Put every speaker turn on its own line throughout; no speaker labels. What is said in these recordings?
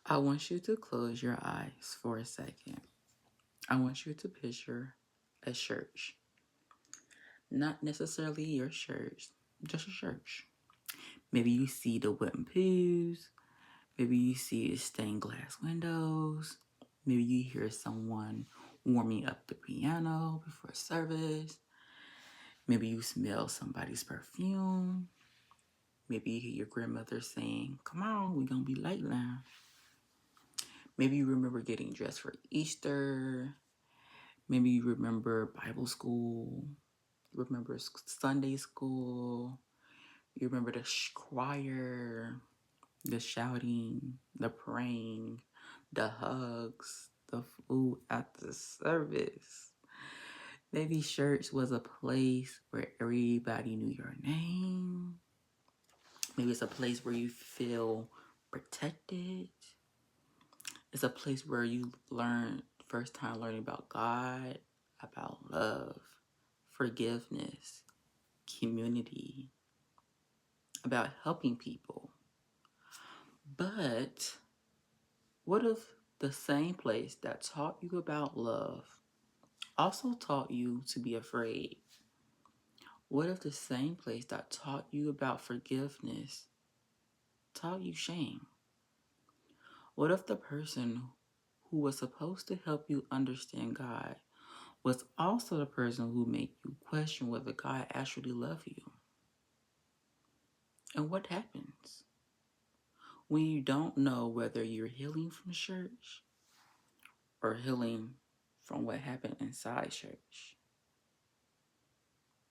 I want you to close your eyes for a second. I want you to picture a church. Not necessarily your church, just a church. Maybe you see the wooden pews. Maybe you see the stained glass windows. Maybe you hear someone warming up the piano before service. Maybe you smell somebody's perfume. Maybe you hear your grandmother saying, "Come on, we're going to be late now." Maybe you remember getting dressed for Easter. Maybe you remember Bible school. You remember Sunday school. You remember the choir, the shouting, the praying, the hugs, the food at the service. Maybe church was a place where everybody knew your name. Maybe it's a place where you feel protected. It's a place where you learn, first time learning about God, about love, forgiveness, community, about helping people. But what if the same place that taught you about love also taught you to be afraid? What if the same place that taught you about forgiveness taught you shame? What if the person who was supposed to help you understand God was also the person who made you question whether God actually loved you? And what happens when you don't know whether you're healing from church or healing from what happened inside church?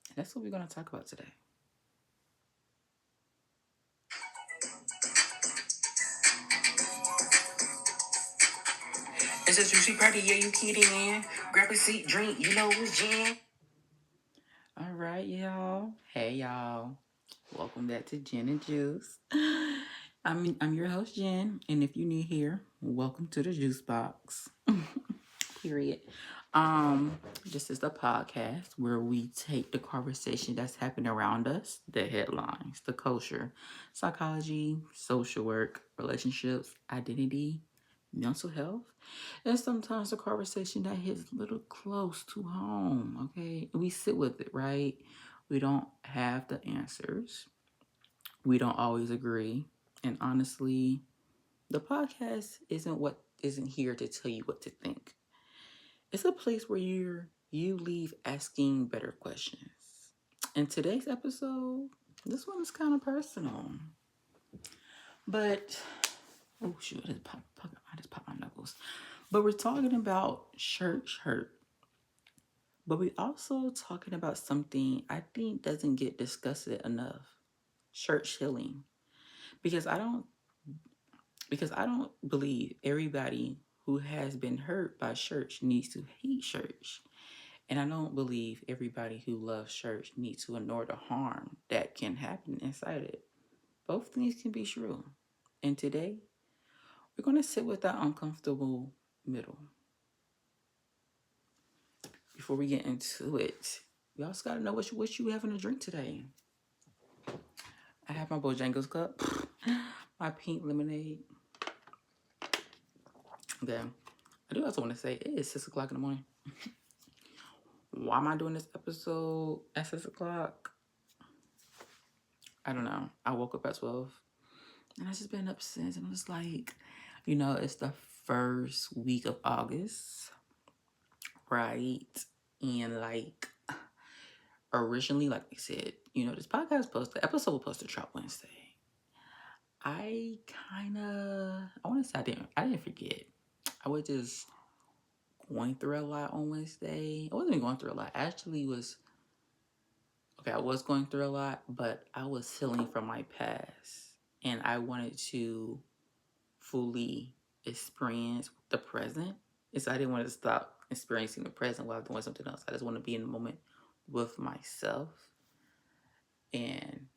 And that's what we're going to talk about today. It's a juicy party, yeah, you kidding, man. Grab a seat, drink, you know it's Jen. All right, y'all. Hey, y'all. Welcome back to Jenn Juice. I'm your host, Jen, and if you're new here, welcome to the Juice Box. Period. This is the podcast where we take the conversation that's happening around us, the headlines, the culture, psychology, social work, relationships, identity, mental health, and sometimes the conversation that hits a little close to home. Okay, we sit with it, right? We don't have the answers. We don't always agree, and honestly, the podcast isn't here to tell you what to think. It's a place where you leave asking better questions. In today's episode, this one is kind of personal, but oh shoot, I just popped my knuckles. But we're talking about church hurt. But we also talking about something I think doesn't get discussed enough: church healing. Because I don't because I don't believe everybody who has been hurt by church needs to hate church. And I don't believe everybody who loves church needs to ignore the harm that can happen inside it. Both things can be true. And today, we're going to sit with that uncomfortable middle. Before we get into it, we also got to know what you having to drink today. I have my Bojangles cup, my pink lemonade. Okay. I do also want to say it is 6 o'clock in the morning. Why am I doing this episode at 6 o'clock? I don't know. I woke up at 12 and I've just been up since. And I'm just like, it's the first week of August, right? And like, originally, like I said, this the episode was supposed to drop Wednesday. I want to say I didn't forget. I was just going through a lot on Wednesday. I wasn't even going through a lot. I was going through a lot, but I was healing from my past. And I wanted to fully experience the present. I didn't want to stop experiencing the present while doing something else. I just want to be in the moment with myself and,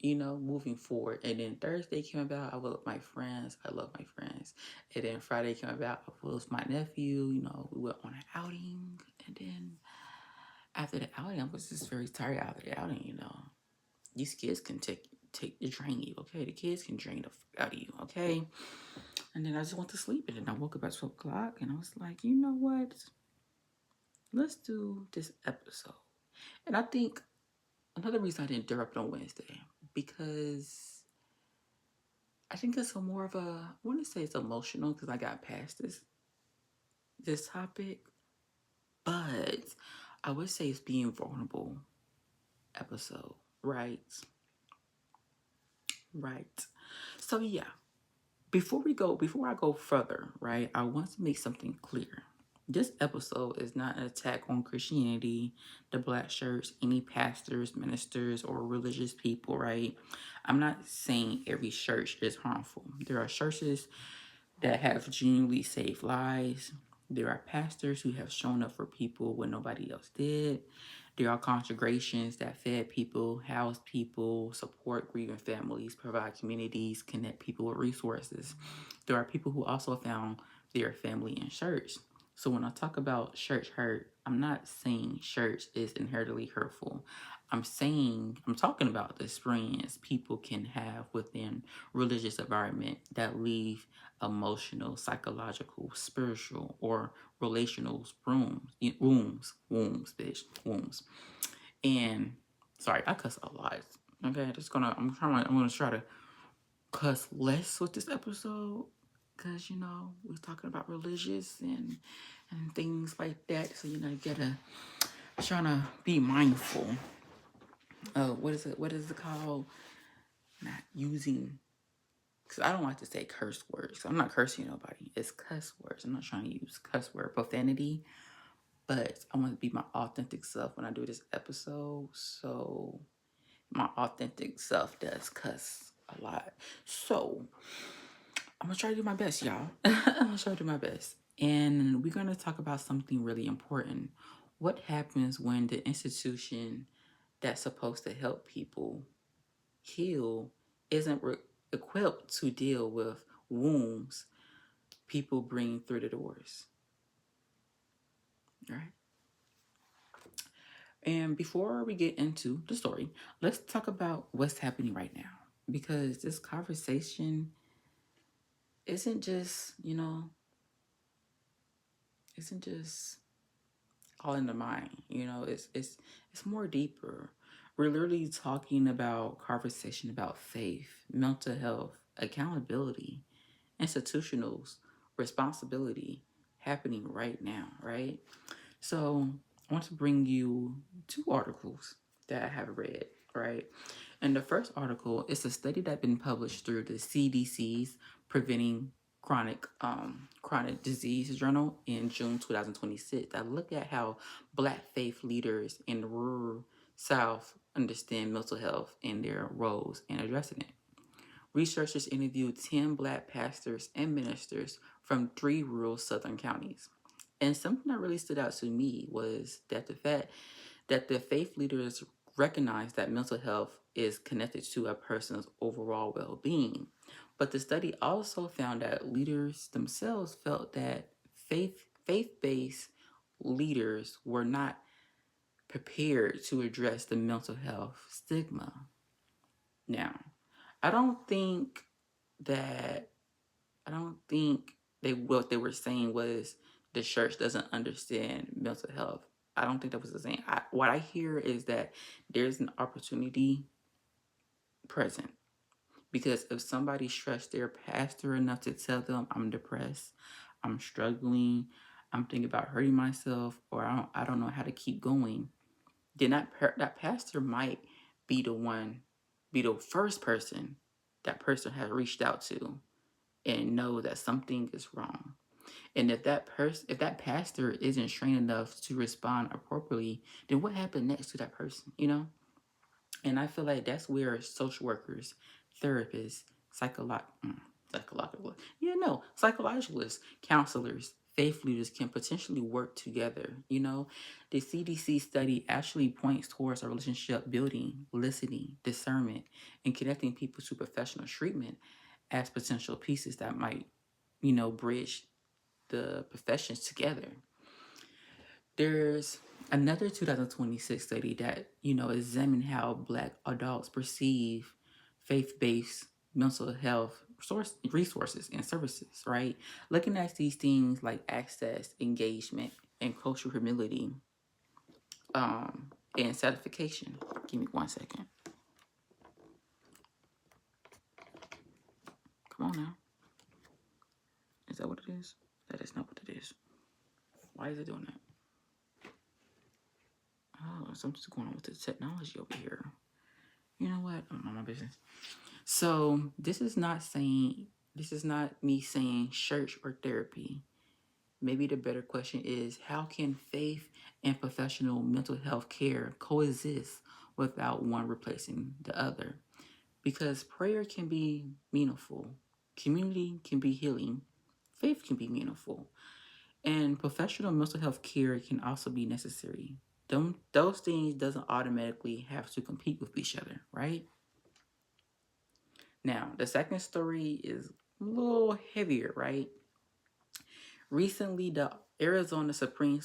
moving forward. And then Thursday came about, I was with my friends. I love my friends. And then Friday came about, I was with my nephew. We went on an outing. And then after the outing, I was just very tired after the outing, These kids can drain you, okay? The kids can drain the fuck out of you, okay? And then I just went to sleep. And then I woke up at 12 o'clock and I was like, you know what? Let's do this episode. And I think another reason I didn't interrupt on Wednesday, because I think it's a more of a, I want to say it's emotional because I got past this topic, but I would say it's being vulnerable episode, right? Right. So yeah, before I go further, right, I want to make something clear. This episode is not an attack on Christianity, the black church, any pastors, ministers, or religious people, right? I'm not saying every church is harmful. There are churches that have genuinely saved lives. There are pastors who have shown up for people when nobody else did. There are congregations that fed people, housed people, support grieving families, provide communities, connect people with resources. There are people who also found their family in church. So when I talk about church hurt, I'm not saying church is inherently hurtful. I'm talking about the experience people can have within religious environment that leave emotional, psychological, spiritual, or relational wombs. And sorry, I cuss a lot. Okay, I'm gonna try to cuss less with this episode, because we're talking about religious and things like that. So you gotta trying to be mindful of what is it called? Not using, because I don't like to say curse words. I'm not cursing nobody. It's cuss words. I'm not trying to use cuss word profanity, but I want to be my authentic self when I do this episode. So my authentic self does cuss a lot. So I'm gonna try to do my best, y'all. I'm gonna try to do my best. And we're gonna talk about something really important. What happens when the institution that's supposed to help people heal isn't equipped to deal with wounds people bring through the doors? All right. And before we get into the story, let's talk about what's happening right now. Because this conversation isn't just, isn't just all in the mind. It's more deeper. We're literally talking about conversation about faith, mental health, accountability, institutionals, responsibility happening right now, right? So I want to bring you two articles that I have read, right? And the first article is a study that's been published through the CDC's Preventing Chronic Disease Journal in June 2026 that look at how Black faith leaders in the rural South understand mental health and their roles in addressing it. Researchers interviewed 10 Black pastors and ministers from 3 rural Southern counties. And something that really stood out to me was that the fact that the faith leaders recognize that mental health is connected to a person's overall well-being. But the study also found that leaders themselves felt that faith-based leaders were not prepared to address the mental health stigma. Now, I don't think that I don't think what they were saying was the church doesn't understand mental health. I don't think that was the saying. What I hear is that there's an opportunity present, because if somebody trusts their pastor enough to tell them, I'm depressed, I'm struggling, I'm thinking about hurting myself, or I don't know how to keep going, then that pastor might be the first person that person has reached out to and know that something is wrong. And if that pastor isn't trained enough to respond appropriately, then what happened next to that person, And I feel like that's where social workers, therapists, psychologists, counselors, faith leaders can potentially work together. The CDC study actually points towards a relationship building, listening, discernment, and connecting people to professional treatment as potential pieces that might, bridge the professions together. There's another 2026 study that, examined how Black adults perceive faith-based mental health resources and services, right? Looking at these things like access, engagement, and cultural humility, and certification. Give me 1 second. Come on now. Is that what it is? That is not what it is. Why is it doing that? Oh, something's going on with the technology over here. You know what? I'm on my business. So this is not me saying church or therapy. Maybe the better question is, how can faith and professional mental health care coexist without one replacing the other? Because prayer can be meaningful, community can be healing, faith can be meaningful, and professional mental health care can also be necessary. Those things doesn't automatically have to compete with each other, right? Now, the second story is a little heavier, right? Recently, the Arizona Supreme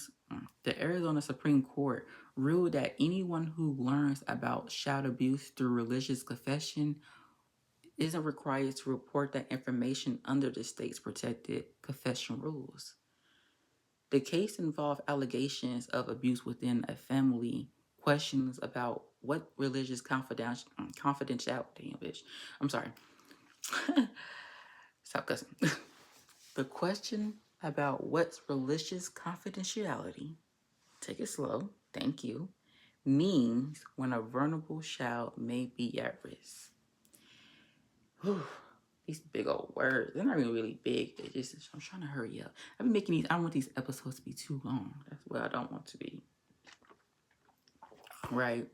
Court ruled that anyone who learns about child abuse through religious confession isn't required to report that information under the state's protected confession rules. The case involved allegations of abuse within a family, questions about what religious confidentiality, bitch. I'm sorry. Stop cussing. The question about what's religious confidentiality, take it slow, thank you, means when a vulnerable child may be at risk. Whew, these big old words, they're not even really big. They just, I'm trying to hurry up. I've been making these, I don't want these episodes to be too long. That's what I don't want to be. Right?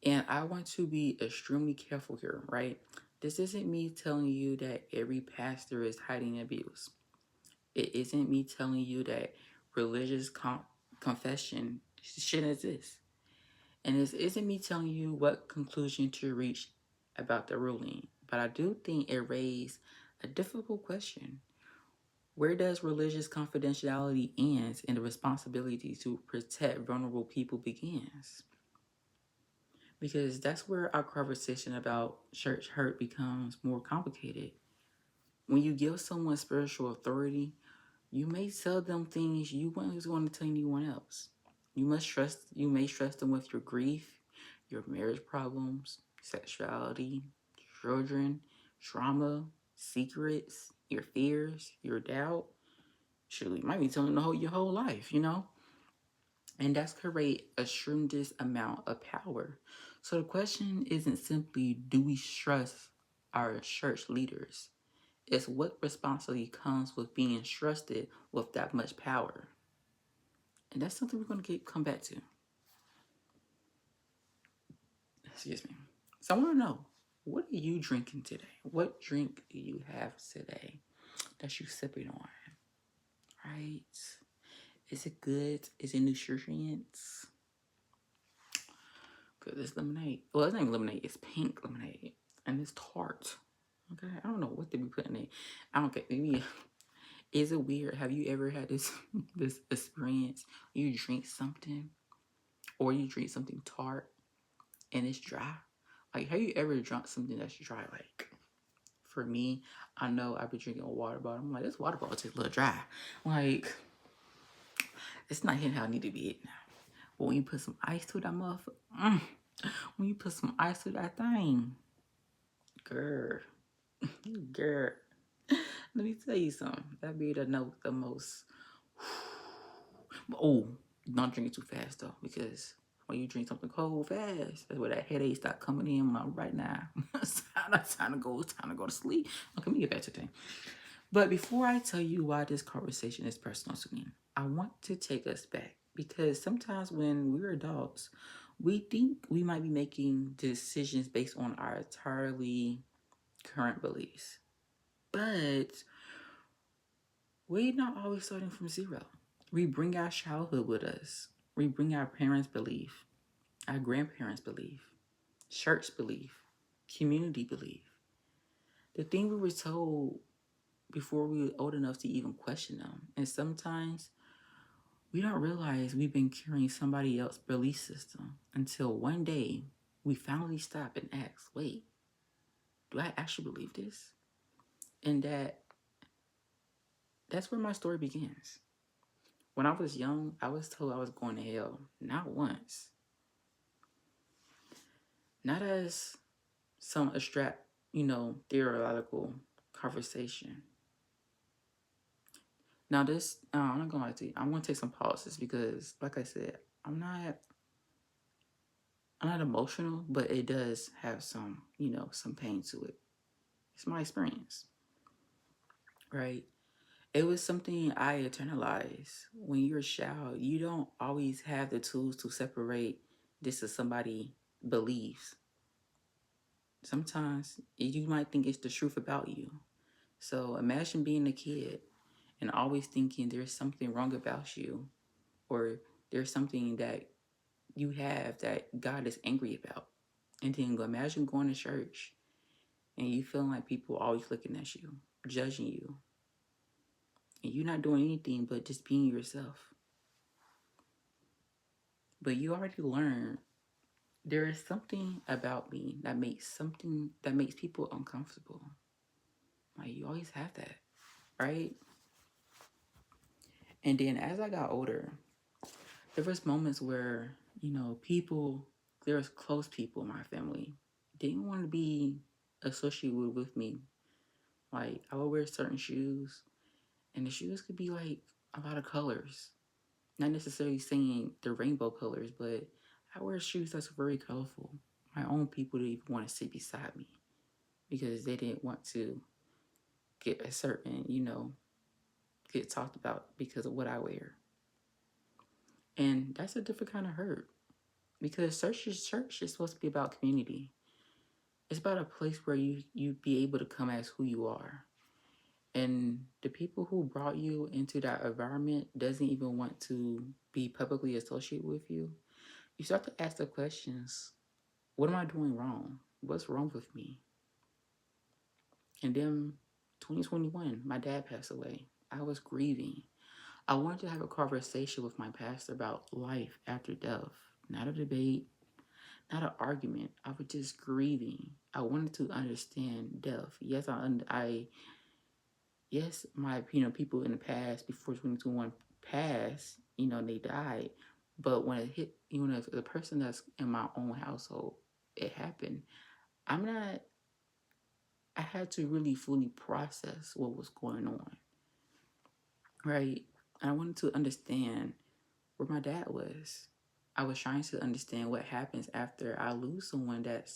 And I want to be extremely careful here, right? This isn't me telling you that every pastor is hiding abuse. It isn't me telling you that religious confession shouldn't exist. And this isn't me telling you what conclusion to reach about the ruling. But I do think it raised a difficult question. Where does religious confidentiality ends and the responsibility to protect vulnerable people begins? Because that's where our conversation about church hurt becomes more complicated. When you give someone spiritual authority, you may tell them things you weren't going to tell anyone else. You may trust them with your grief, your marriage problems, sexuality, children, trauma, secrets, your fears, your doubt. Surely, you might be telling them your whole life, you know? And that's create a tremendous amount of power. So the question isn't simply, do we trust our church leaders? It's what responsibility comes with being entrusted with that much power. And that's something we're going to come back to. Excuse me. So I want to know, what are you drinking today? What drink do you have today that you sipping on? Right? Is it good? Is it nutritious? Because it's lemonade. Well, it's not even lemonade. It's pink lemonade. And it's tart. Okay? I don't know what they be putting in it. I don't get. Maybe. Is it weird? Have you ever had this experience? You drink something, or you drink something tart, and it's dry. Like, have you ever drunk something that's dry? Like, for me, I know I've been drinking a water bottle. I'm like, this water bottle tastes a little dry. Like, it's not hitting how it need to be hit now. But when you put some ice to that motherfucker, when you put some ice to that thing, girl, let me tell you something. That be the most. Oh, don't drink it too fast though, because when you drink something cold fast, that's where that headache start coming in. Right now, it's time to go to sleep. Okay, let me get back to the thing. But before I tell you why this conversation is personal to me, I want to take us back, because sometimes when we're adults, we think we might be making decisions based on our entirely current beliefs. But we're not always starting from zero. We bring our childhood with us. We bring our parents' belief, our grandparents' belief, church belief, community belief. The thing we were told before we were old enough to even question them. And sometimes we don't realize we've been carrying somebody else's belief system until one day we finally stop and ask, wait, do I actually believe this? And that's where my story begins. When I was young, I was told I was going to hell. Not once. Not as some abstract, theoretical conversation. Now this, I'm not gonna lie to you. I'm gonna take some pauses because, like I said, I'm not emotional, but it does have some pain to it. It's my experience, right? It was something I internalized. When you're a child, you don't always have the tools to separate this is somebody believes. Sometimes you might think it's the truth about you. So imagine being a kid and always thinking there's something wrong about you, or there's something that you have that God is angry about. And then imagine going to church and you feeling like people are always looking at you, judging you, and you're not doing anything but just being yourself. But you already learned there is something about me that makes people uncomfortable. Like you always have that, right? And then as I got older, there was moments where, there was close people in my family, didn't want to be associated with me. Like I would wear certain shoes, and the shoes could be like a lot of colors. Not necessarily saying the rainbow colors, but I wear shoes that's very colorful. My own people didn't even want to sit beside me because they didn't want to get a certain, get talked about because of what I wear. And that's a different kind of hurt because church is supposed to be about community. It's about a place where you be able to come as who you are. And the people who brought you into that environment doesn't even want to be publicly associated with you. You start to ask the questions, what am I doing wrong? What's wrong with me? And then 2021, my dad passed away. I was grieving. I wanted to have a conversation with my pastor about life after death. Not a debate, not an argument. I was just grieving. I wanted to understand death. Yes, yes, my people in the past before 2021 passed, they died. But when it hit, if the person that's in my own household, it happened. I had to really fully process what was going on, right? And I wanted to understand where my dad was. I was trying to understand what happens after I lose someone that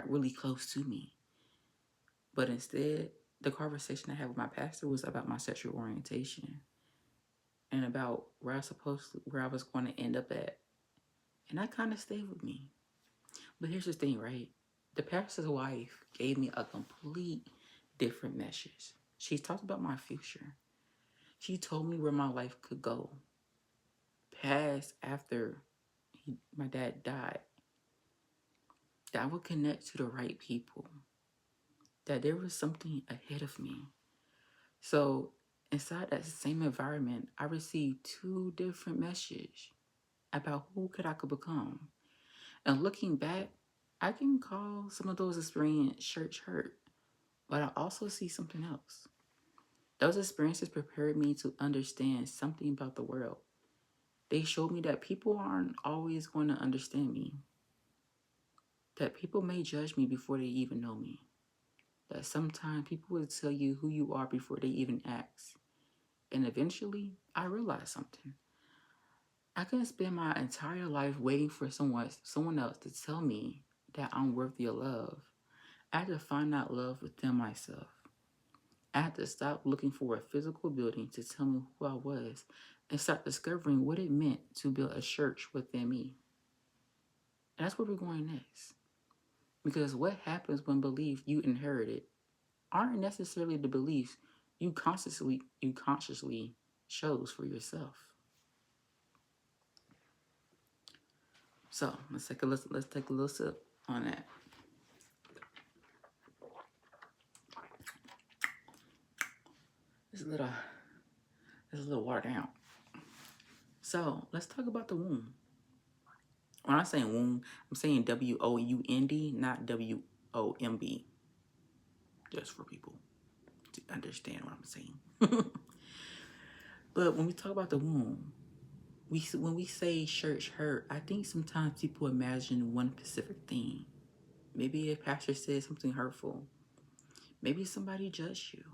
really close to me. But instead, the conversation I had with my pastor was about my sexual orientation and about where I was going to end up at. And that kind of stayed with me. But here's the thing, right? The pastor's wife gave me a complete different message. She talked about my future. She told me where my life could go past after my dad died. That I would connect to the right people. That there was something ahead of me. So inside that same environment, I received two different messages about who I could become. And looking back, I can call some of those experiences church hurt, but I also see something else. Those experiences prepared me to understand something about the world. They showed me that people aren't always going to understand me, that people may judge me before they even know me, that sometimes people will tell you who you are before they even ask. And eventually, I realized something. I couldn't spend my entire life waiting for someone else to tell me that I'm worthy of love. I had to find that love within myself. I had to stop looking for a physical building to tell me who I was and start discovering what it meant to build a church within me. And that's where we're going next. Because what happens when beliefs you inherited aren't necessarily the beliefs you consciously chose for yourself. So let's take a little sip on that. It's a little watered down. So let's talk about the womb. When I'm saying womb, I'm saying WOUND, not WOMB. just for people to understand what I'm saying. But when we talk about the womb, when we say church hurt, I think sometimes people imagine one specific thing. Maybe a pastor said something hurtful. Maybe somebody judged you.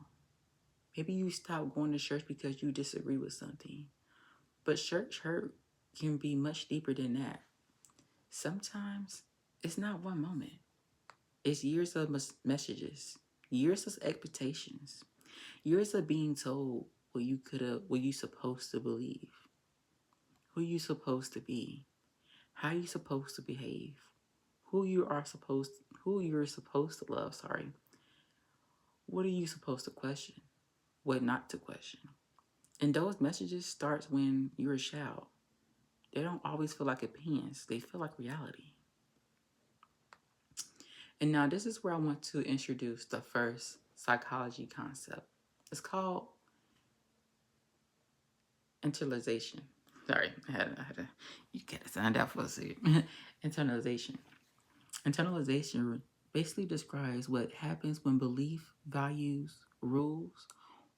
Maybe you stopped going to church because you disagree with something. But church hurt can be much deeper than that. Sometimes it's not one moment. It's years of messages, years of expectations, years of being told what you supposed to believe, who you supposed to be, how you supposed to behave, who you're supposed to love, sorry. What are you supposed to question? What not to question? And those messages starts when you're a child. They don't always feel like opinions. They feel like reality. And now this is where I want to introduce the first psychology concept. It's called internalization. Sorry, I had to you gotta sound out for a second. Internalization. Internalization basically describes what happens when belief, values, rules,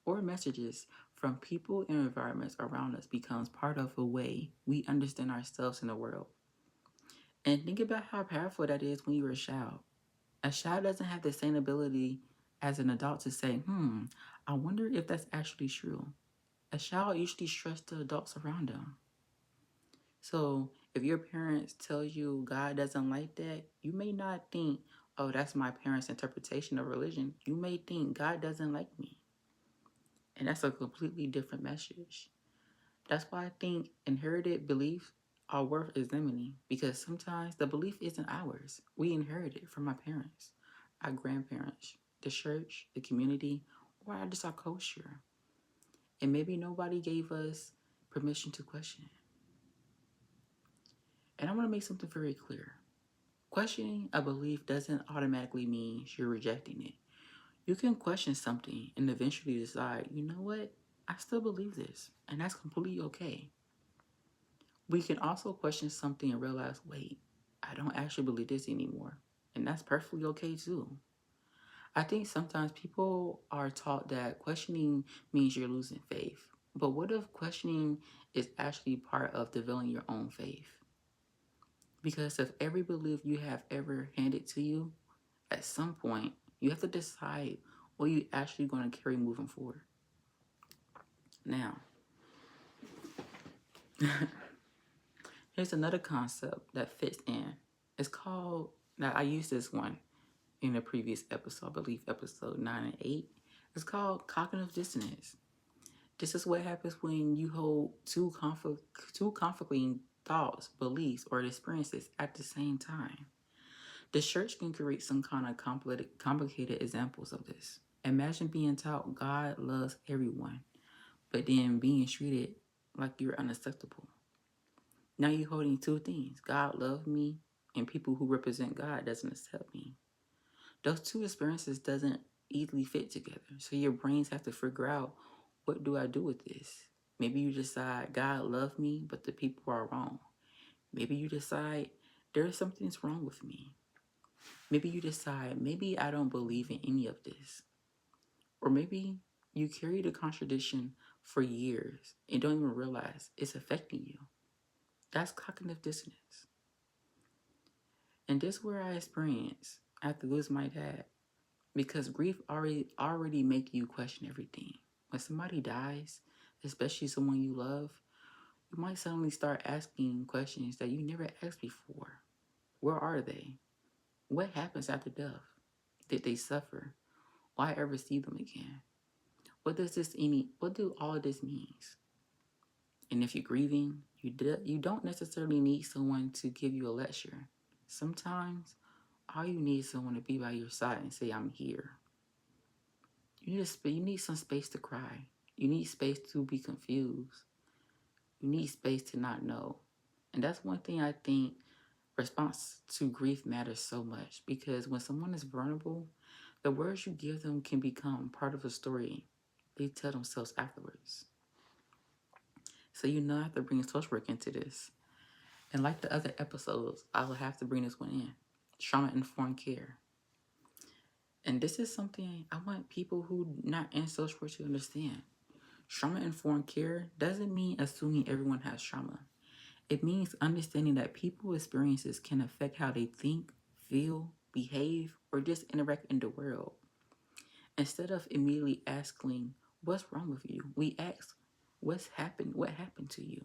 or messages from people and environments around us becomes part of a way we understand ourselves in the world. And think about how powerful that is when you're a child. A child doesn't have the same ability as an adult to say, I wonder if that's actually true. A child usually trusts the adults around them. So if your parents tell you God doesn't like that, you may not think, oh, that's my parents' interpretation of religion. You may think God doesn't like me. And that's a completely different message. That's why I think inherited beliefs are worth examining, because sometimes the belief isn't ours. We inherit it from our parents, our grandparents, the church, the community, or just our culture. And maybe nobody gave us permission to question it. And I want to make something very clear. Questioning a belief doesn't automatically mean you're rejecting it. You can question something and eventually decide, you know what? I still believe this, and that's completely okay. We can also question something and realize, wait, I don't actually believe this anymore. And that's perfectly okay too. I think sometimes people are taught that questioning means you're losing faith. But what if questioning is actually part of developing your own faith? Because if every belief you have ever handed to you, at some point, you have to decide what you're actually going to carry moving forward. Now, here's another concept that fits in. It's called, now I used this one in a previous episode, I believe episode 9 and 8. It's called cognitive dissonance. This is what happens when you hold two conflicting thoughts, beliefs, or experiences at the same time. The church can create some kind of complicated examples of this. Imagine being taught God loves everyone, but then being treated like you're unacceptable. Now you're holding two things. God loves me, and people who represent God doesn't accept me. Those two experiences doesn't easily fit together. So your brains have to figure out, what do I do with this? Maybe you decide God loves me, but the people are wrong. Maybe you decide there's something's wrong with me. Maybe you decide, maybe I don't believe in any of this. Or maybe you carry the contradiction for years and don't even realize it's affecting you. That's cognitive dissonance. And this is where I experienced after losing my dad. Because grief already make you question everything. When somebody dies, especially someone you love, you might suddenly start asking questions that you never asked before. Where are they? What happens after death? Did they suffer? Why ever see them again? What do all of this means? And if you're grieving, you don't necessarily need someone to give you a lecture. Sometimes all you need is someone to be by your side and say, I'm here. You need some space to cry. You need space to be confused. You need space to not know. And that's one thing I think response to grief matters so much, because when someone is vulnerable, the words you give them can become part of a story they tell themselves afterwards. So I have to bring social work into this. And like the other episodes, I will have to bring this one in. Trauma-informed care. And this is something I want people who not in social work to understand. Trauma-informed care doesn't mean assuming everyone has trauma. It means understanding that people's experiences can affect how they think, feel, behave, or just interact in the world. Instead of immediately asking, what's wrong with you? We ask, what happened to you?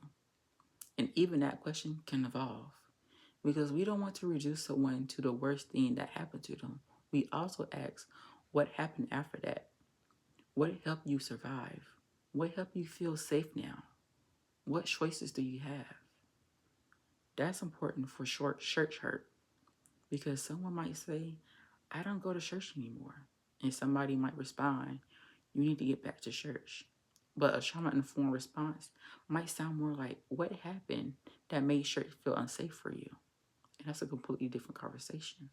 And even that question can evolve. Because we don't want to reduce someone to the worst thing that happened to them. We also ask, what happened after that? What helped you survive? What helped you feel safe now? What choices do you have? That's important for short church hurt because someone might say, I don't go to church anymore. And somebody might respond, you need to get back to church. But a trauma informed response might sound more like, what happened that made church feel unsafe for you? And that's a completely different conversation.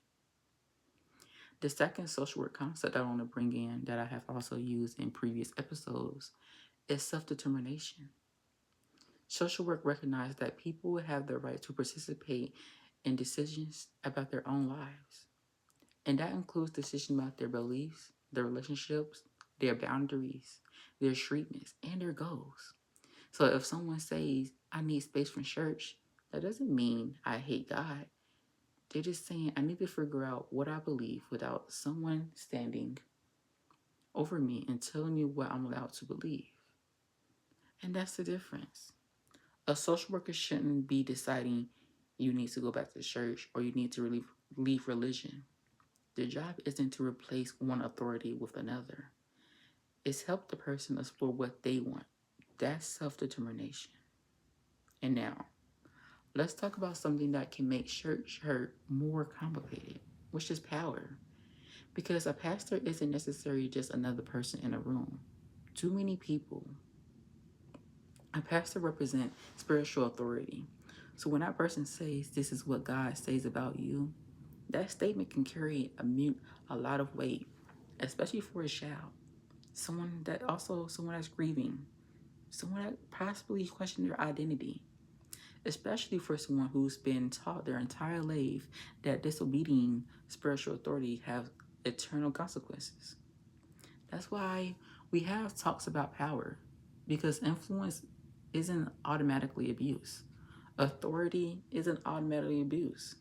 The second social work concept I want to bring in that I have also used in previous episodes is self determination. Social work recognizes that people have the right to participate in decisions about their own lives. And that includes decisions about their beliefs, their relationships, their boundaries, their treatments, and their goals. So if someone says, I need space from church, that doesn't mean I hate God. They're just saying, I need to figure out what I believe without someone standing over me and telling me what I'm allowed to believe. And that's the difference. A social worker shouldn't be deciding you need to go back to church or you need to leave religion. Their job isn't to replace one authority with another. It's help the person explore what they want. That's self-determination. And now, let's talk about something that can make church hurt more complicated, which is power. Because a pastor isn't necessarily just another person in a room. Too many people. A pastor represents spiritual authority. So when that person says, this is what God says about you, that statement can carry a lot of weight, especially for a child. Someone that's grieving, someone that possibly questions their identity, especially for someone who's been taught their entire life that disobeying spiritual authority have eternal consequences. That's why we have talks about power, because influence isn't automatically abuse. Authority isn't automatically abuse.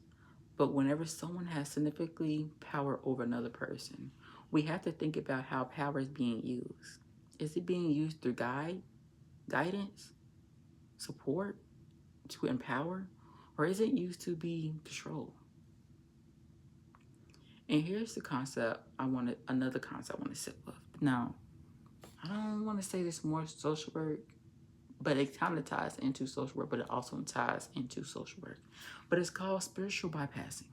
But whenever someone has significantly power over another person, we have to think about how power is being used. Is it being used through guidance, support, to empower, or is it used to be control? And here's the concept another concept I want to sit with. Now, I don't want to say this more social work, but it kind of ties into social work, but it also ties into social work. But it's called spiritual bypassing.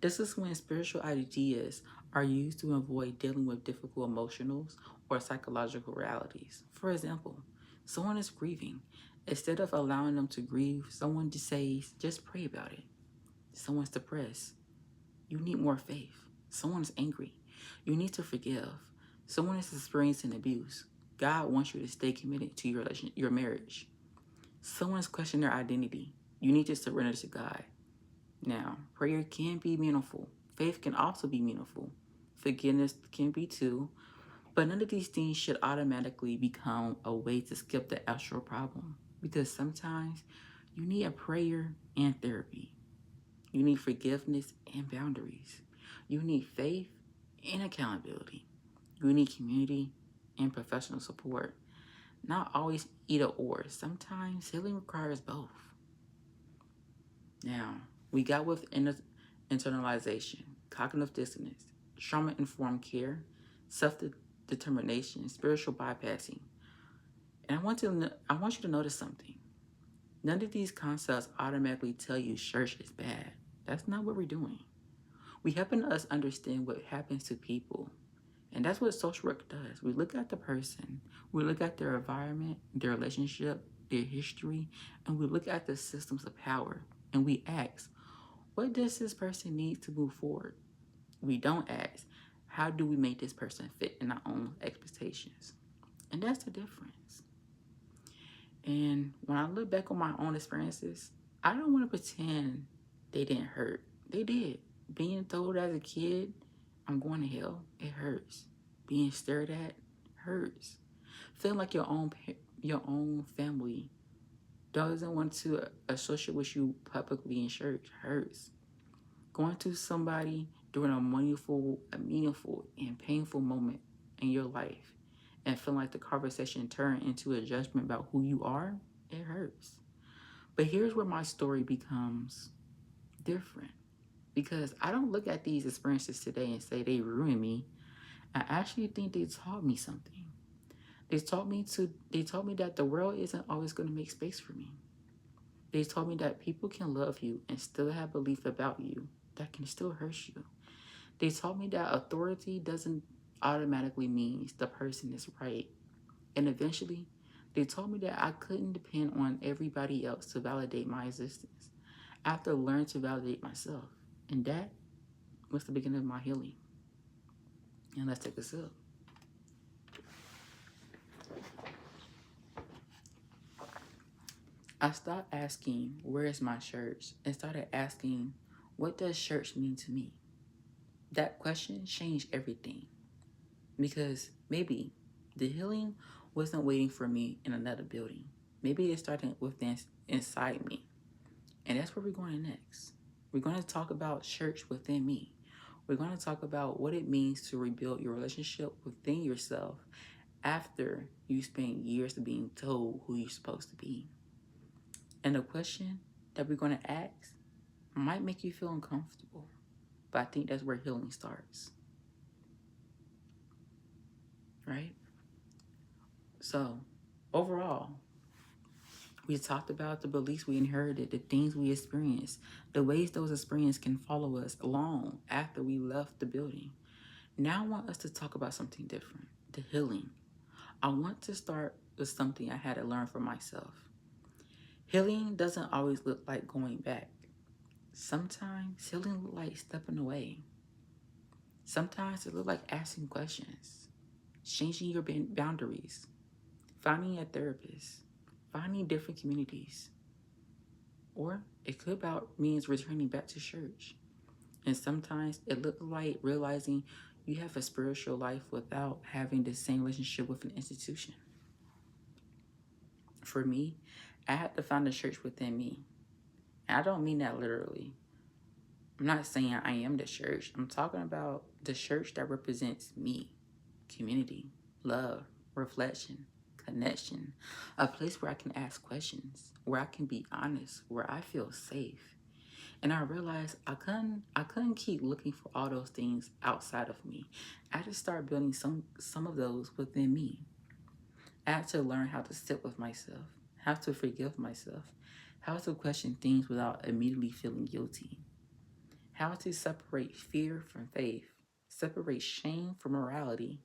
This is when spiritual ideas are used to avoid dealing with difficult emotional or psychological realities. For example, someone is grieving. Instead of allowing them to grieve, someone just says, just pray about it. Someone's depressed. You need more faith. Someone's angry. You need to forgive. Someone is experiencing abuse. God wants you to stay committed to your marriage. Someone is questioning their identity. You need to surrender to God. Now, prayer can be meaningful. Faith can also be meaningful. Forgiveness can be too. But none of these things should automatically become a way to skip the actual problem. Because sometimes you need a prayer and therapy. You need forgiveness and boundaries. You need faith and accountability. You need community and professional support. Not always either or. Sometimes healing requires both. Now, we got with internalization, cognitive dissonance, trauma-informed care, self-determination, spiritual bypassing. And I want you to notice something. None of these concepts automatically tell you church is bad. That's not what we're doing. We're helping us understand what happens to people. And that's what social work does. We look at the person, we look at their environment, their relationship, their history, and we look at the systems of power. And we ask, what does this person need to move forward? We don't ask, how do we make this person fit in our own expectations? And that's the difference. And when I look back on my own experiences, I don't want to pretend they didn't hurt. They did. Being told as a kid I'm going to hell. It hurts. Being stared at hurts. Feeling like your own family doesn't want to associate with you publicly in church hurts. Going to somebody during a meaningful and painful moment in your life and feeling like the conversation turned into a judgment about who you are, it hurts. But here's where my story becomes different. Because I don't look at these experiences today and say they ruined me. I actually think they taught me something. They taught me that the world isn't always going to make space for me. They told me that people can love you and still have belief about you that can still hurt you. They taught me that authority doesn't automatically mean the person is right. And eventually, they told me that I couldn't depend on everybody else to validate my existence. I have to learn to validate myself. And that was the beginning of my healing. And let's take a sip. I stopped asking, where is my church? And started asking, what does church mean to me? That question changed everything. Because maybe the healing wasn't waiting for me in another building. Maybe it started within inside me. And that's where we're going next. We're going to talk about church within me. We're going to talk about what it means to rebuild your relationship within yourself after you spend years being told who you're supposed to be. And the question that we're going to ask might make you feel uncomfortable, but I think that's where healing starts. Right? So, overall, we talked about the beliefs we inherited, the things we experienced, the ways those experiences can follow us long after we left the building. Now I want us to talk about something different, the healing. I want to start with something I had to learn for myself. Healing doesn't always look like going back. Sometimes healing looks like stepping away. Sometimes it looks like asking questions, changing your boundaries, finding a therapist, finding different communities. Or it could about means returning back to church. And sometimes it looks like realizing you have a spiritual life without having the same relationship with an institution. For me, I had to find a church within me. And I don't mean that literally. I'm not saying I am the church. I'm talking about the church that represents me. Community, love, reflection, connection. A place where I can ask questions, where I can be honest, where I feel safe. And I realized I couldn't keep looking for all those things outside of me. I had to start building some of those within me. I had to learn how to sit with myself, how to forgive myself, how to question things without immediately feeling guilty, how to separate fear from faith, separate shame from morality,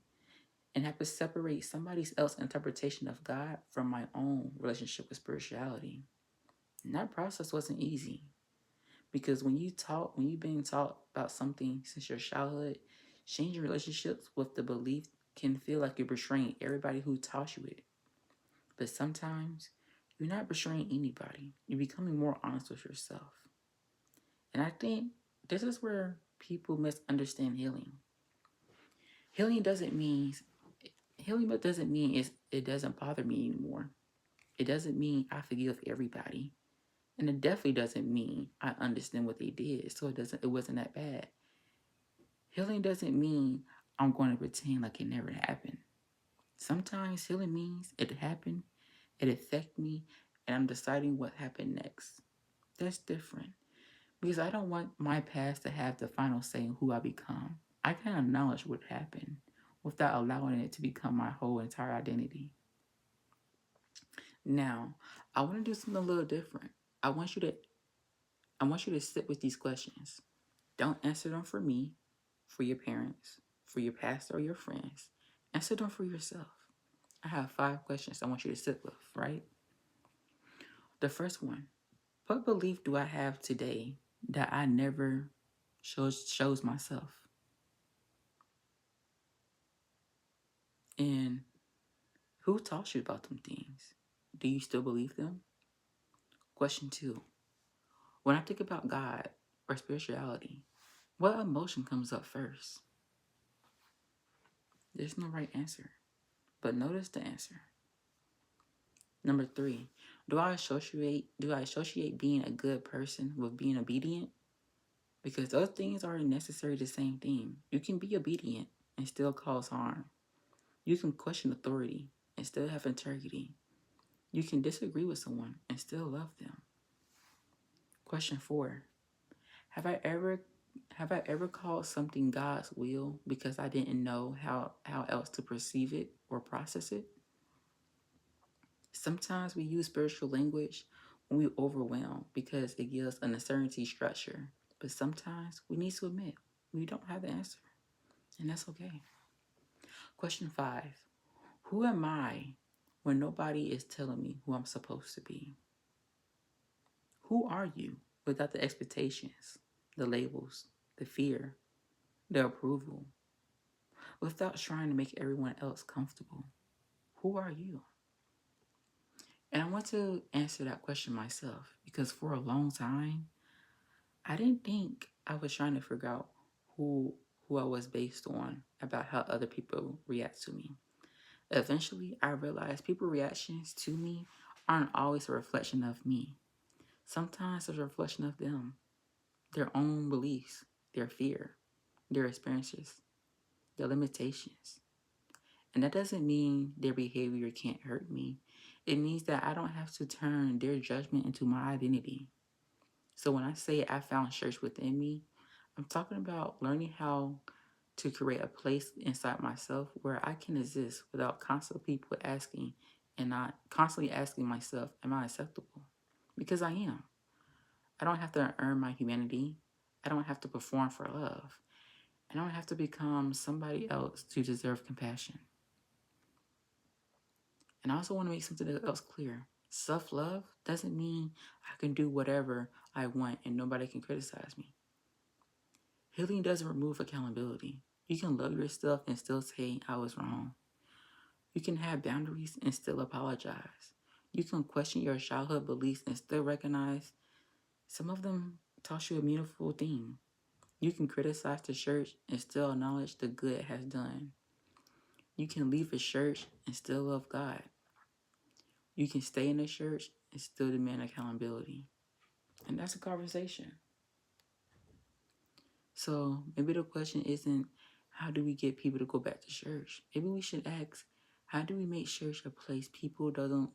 and have to separate somebody else's interpretation of God from my own relationship with spirituality. And that process wasn't easy. Because when you've been taught about something since your childhood, changing relationships with the belief can feel like you're betraying everybody who taught you it. But sometimes you're not betraying anybody. You're becoming more honest with yourself. And I think this is where people misunderstand healing. Healing doesn't mean it doesn't bother me anymore. It doesn't mean I forgive everybody. And it definitely doesn't mean I understand what they did, so it wasn't that bad. Healing doesn't mean I'm going to pretend like it never happened. Sometimes healing means it happened, it affected me, and I'm deciding what happened next. That's different. Because I don't want my past to have the final say in who I become. I can acknowledge what happened without allowing it to become my whole entire identity. Now, I want to do something a little different. I want you to I want you to sit with these questions. Don't answer them for me, for your parents, for your pastor or your friends. Answer them for yourself. I have 5 questions I want you to sit with, right? The first one, what belief do I have today that I never shows myself? And who taught you about them things? Do you still believe them? Question 2, when I think about God or spirituality, what emotion comes up first? There's no right answer, but notice the answer. Number 3, do I associate being a good person with being obedient? Because those things aren't necessarily the same thing. You can be obedient and still cause harm. You can question authority and still have integrity. You can disagree with someone and still love them. Question 4. Have I ever called something God's will because I didn't know how else to perceive it or process it? Sometimes we use spiritual language when we overwhelm because it gives an uncertainty structure. But sometimes we need to admit we don't have the answer, and that's okay. Question 5. Who am I when nobody is telling me who I'm supposed to be? Who are you without the expectations, the labels, the fear, the approval, without trying to make everyone else comfortable? Who are you? And I want to answer that question myself because for a long time, I didn't think I was trying to figure out who I was based on about how other people react to me. Eventually, I realized people's reactions to me aren't always a reflection of me. Sometimes it's a reflection of them, their own beliefs, their fear, their experiences, their limitations. And that doesn't mean their behavior can't hurt me. It means that I don't have to turn their judgment into my identity. So when I say I found church within me, I'm talking about learning how to create a place inside myself where I can exist without constantly asking myself, am I acceptable? Because I am. I don't have to earn my humanity. I don't have to perform for love. I don't have to become somebody else to deserve compassion. And I also want to make something else clear. Self-love doesn't mean I can do whatever I want and nobody can criticize me. Healing doesn't remove accountability. You can love yourself and still say I was wrong. You can have boundaries and still apologize. You can question your childhood beliefs and still recognize some of them taught you a meaningful thing. You can criticize the church and still acknowledge the good it has done. You can leave a church and still love God. You can stay in the church and still demand accountability. And that's a conversation. So maybe the question isn't how do we get people to go back to church? Maybe we should ask, how do we make church a place people don't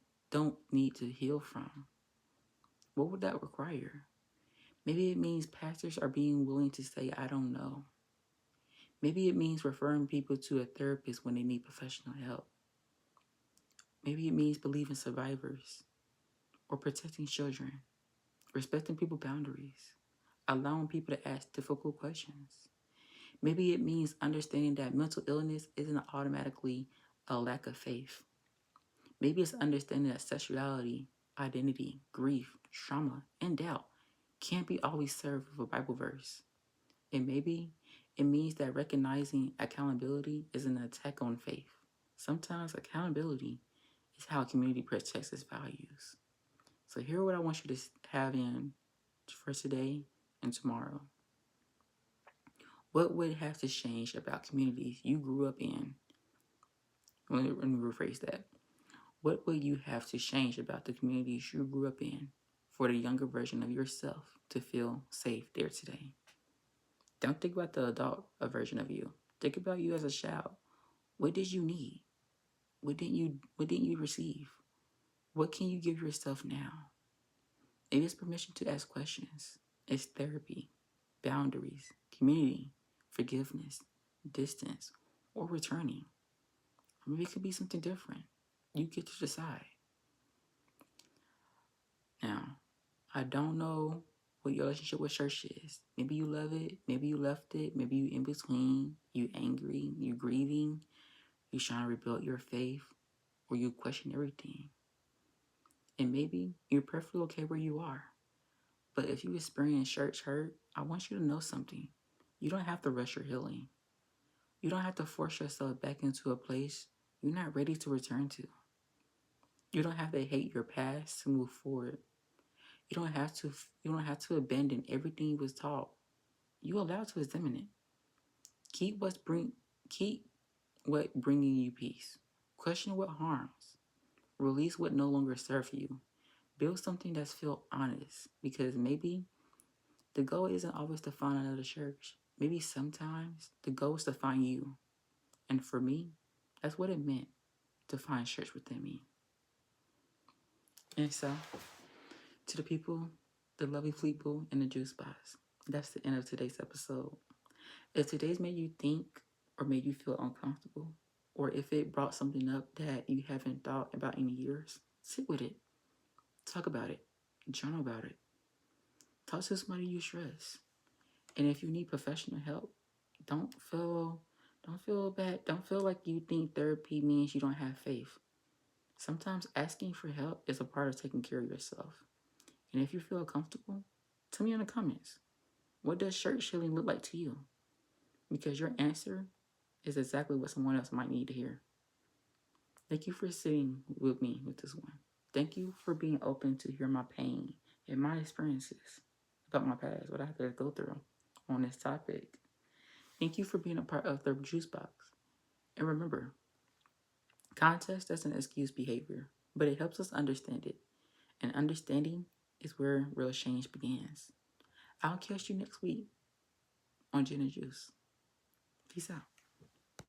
need to heal from? What would that require? Maybe it means pastors are being willing to say, I don't know. Maybe it means referring people to a therapist when they need professional help. Maybe it means believing survivors or protecting children, respecting people's boundaries, allowing people to ask difficult questions. Maybe it means understanding that mental illness isn't automatically a lack of faith. Maybe it's understanding that sexuality, identity, grief, trauma, and doubt can't be always served with a Bible verse. And maybe it means that recognizing accountability is an attack on faith. Sometimes accountability is how a community protects its values. So here what I want you to have in for today and tomorrow. What would have to change about communities you grew up in? Let me rephrase that. What would you have to change about the communities you grew up in for the younger version of yourself to feel safe there today? Don't think about the adult version of you. Think about you as a child. What did you need? What didn't you receive? What can you give yourself now? It is permission to ask questions. It's therapy, boundaries, community, forgiveness, distance, or returning. Or maybe it could be something different. You get to decide. Now, I don't know what your relationship with church is. Maybe you love it. Maybe you left it. Maybe you in between. You angry. You grieving. You trying to rebuild your faith. Or you question everything. And maybe you're perfectly okay where you are. But if you experience church hurt, I want you to know something. You don't have to rush your healing. You don't have to force yourself back into a place you're not ready to return to. You don't have to hate your past to move forward. You don't have to abandon everything you was taught. You're allowed to examine it. Keep what bringing you peace. Question what harms. Release what no longer serves you. Build something that's feel honest, because maybe the goal isn't always to find another church. Maybe sometimes the goal is to find you. And for me, that's what it meant to find church within me. And so, to the people, the lovely people in the juice box, that's the end of today's episode. If today's made you think or made you feel uncomfortable, or if it brought something up that you haven't thought about in years, sit with it. Talk about it. Journal about it. Talk to somebody you trust. And if you need professional help, don't feel bad. Don't feel like you think therapy means you don't have faith. Sometimes asking for help is a part of taking care of yourself. And if you feel comfortable, tell me in the comments. What does church healing look like to you? Because your answer is exactly what someone else might need to hear. Thank you for sitting with me with this one. Thank you for being open to hear my pain and my experiences about my past, what I had to go through on this topic. Thank you for being a part of the juice box. And remember, context doesn't excuse behavior, but it helps us understand it. And understanding is where real change begins. I'll catch you next week on Jenn Juice. Peace out.